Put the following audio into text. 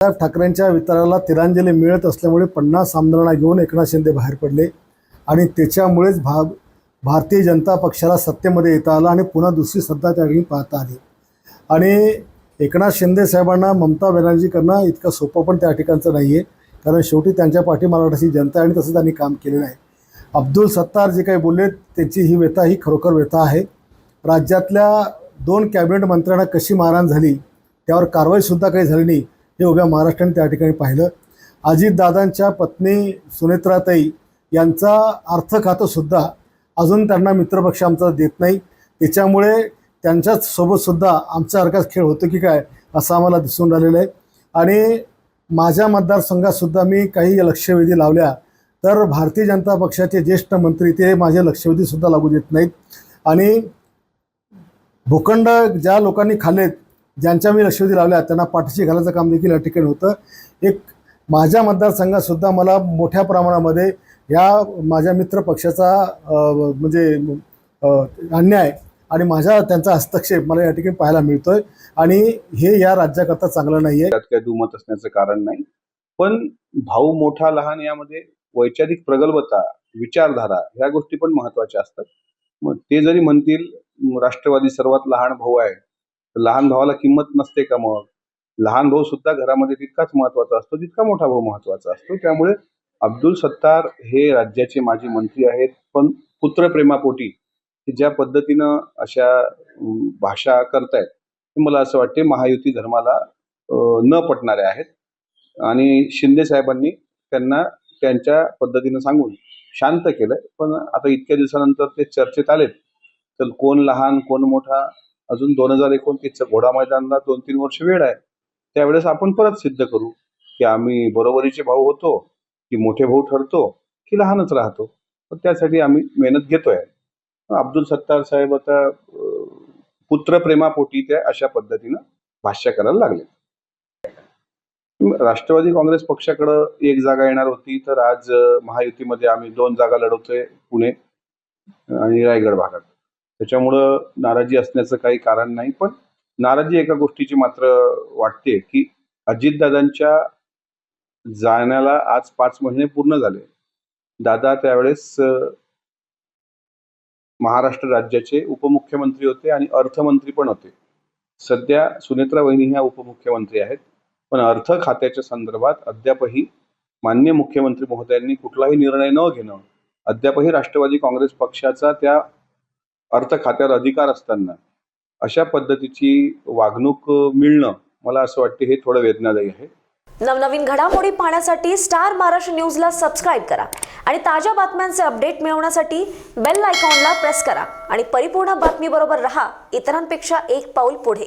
ठाकरेंच्या विचाराला तिरांजली मिळत असल्यामुळे 50 आमदारांना घेऊन एकनाथ शिंदे बाहेर पडले आणि त्याच्यामुळेच भारतीय जनता पक्षाला सत्तेमध्ये येता आलं आणि पुन्हा दुसरी सत्ता त्या ठिकाणी पाहता आली। आणि एकनाथ शिंदे साहेबांना ममता बॅनर्जी करणं इतकं सोपं पण त्या ठिकाणचं नाही आहे, कारण शेवटी त्यांच्या पाठीमागे जनता आणि तसं त्यांनी काम केलेलं आहे। अब्दुल सत्तार जे काही बोलले त्यांची ही व्यथा ही खरोखर व्यथा आहे। राज्यातल्या 2 कॅबिनेट मंत्र्यांना कशी मारहाण झाली त्यावर कारवाईसुद्धा काही झाली नाही हे उभ्या महाराष्ट्राने त्या ठिकाणी पाहिलं। अजितदादांच्या पत्नी सुनेत्राताई यांचा अर्थ खातंसुद्धा अजून त्यांना मित्रपक्ष आमचा देत नाही, त्याच्यामुळे त्यांच्यासोबतसुद्धा आमच्यासारखाच खेळ होतो की काय असं आम्हाला दिसून राहिलेलं आहे। आणि माझ्या मतदारसंघातसुद्धा मी काही लक्षवेधी लावल्या तर भारतीय जनता पक्षाचे ज्येष्ठ मंत्री ते माझे लक्षवेधीसुद्धा लागू देत नाहीत। आणि भूखंड ज्या लोकांनी खाल्लेत, ज्यांच्या मी लक्षवेधी लावल्या त्यांना पाठीशी घालायचं काम देखील या ठिकाणी होतं। एक माझ्या मतदारसंघातसुद्धा मला मोठ्या प्रमाणामध्ये या माझ्या मित्र पक्षाचा म्हणजे अन्याय आणि त्यांचा हस्तक्षेप मला या ठिकाणी पाहायला मिळतोय आणि हे या राज्याकरता चांगलं नाही आहे। त्यात काही दुमत असण्याचं कारण नाही, पण भाऊ मोठा लहान यामध्ये वैचारिक प्रगल्भता, विचारधारा ह्या गोष्टी पण महत्त्वाच्या असतात। मग ते जरी म्हणतील राष्ट्रवादी सर्वात लहान भाऊ आहे, लहान भावाला किंमत नसते का? मग लहान भाऊ सुद्धा घरामध्ये तितकाच महत्त्वाचा असतो जितका मोठा भाऊ महत्त्वाचा असतो। त्यामुळे अब्दुल सत्तार हे राज्याचे माजी मंत्री आहेत, पण पुत्रप्रेमापोटी ज्या पद्धतीनं अशा भाषा करतायत मला असं वाटते महायुती धर्माला न पटणारे आहेत। आणि शिंदे साहेबांनी त्यांना त्यांच्या पद्धतीनं सांगून शांत केलंय, पण आता इतक्या दिवसानंतर ते चर्चेत आलेत तर कोण लहान कोण मोठा, अजून 2029 घोडा मैदानाला 2-3 वर्ष वेळ आहे। त्यावेळेस आपण परत सिद्ध करू की आम्ही बरोबरीचे भाऊ होतो की मोठे भाऊ ठरतो की लहानच राहतो, तर त्यासाठी आम्ही मेहनत घेतोय। अब्दुल सत्तार साहेब आता पुत्रप्रेमापोटी त्या अशा पद्धतीनं भाष्य करायला लागले। राष्ट्रवादी काँग्रेस पक्षाकडे 1 जागा येणार होती, तर आज महायुतीमध्ये आम्ही 2 जागा लढवतोय, पुणे आणि रायगड भागात। त्याच्यामुळं नाराजी असण्याचं काही कारण नाही, पण नाराजी एका गोष्टीची मात्र वाटते की अजितदादांच्या जाण्याला आज 5 महिने पूर्ण झाले। दादा त्यावेळेस महाराष्ट्र राज्याचे उपमुख्यमंत्री होते आणि अर्थमंत्री पण होते। सध्या सुनेत्रा वहिनी ह्या उपमुख्यमंत्री आहेत, पण अर्थ खात्याच्या संदर्भात अद्यापही माननीय मुख्यमंत्री महोदयांनी कुठलाही निर्णय न घेणं, अद्यापही राष्ट्रवादी काँग्रेस पक्षाचा त्या अर्थ खात्यावर अधिकार असताना अशा पद्धतीची वागणूक मिळणं मला असं वाटतं हे थोडं वेदनादायी आहे। नवनवीन घडामोडी पाहण्यासाठी स्टार महाराष्ट्र न्यूजला सबस्क्राईब करा आणि ताज्या बातम्यांचे अपडेट मिळवण्यासाठी बेल आयकॉनला प्रेस करा आणि परिपूर्ण बातमीबरोबर रहा, इतरांपेक्षा एक पाऊल पुढे।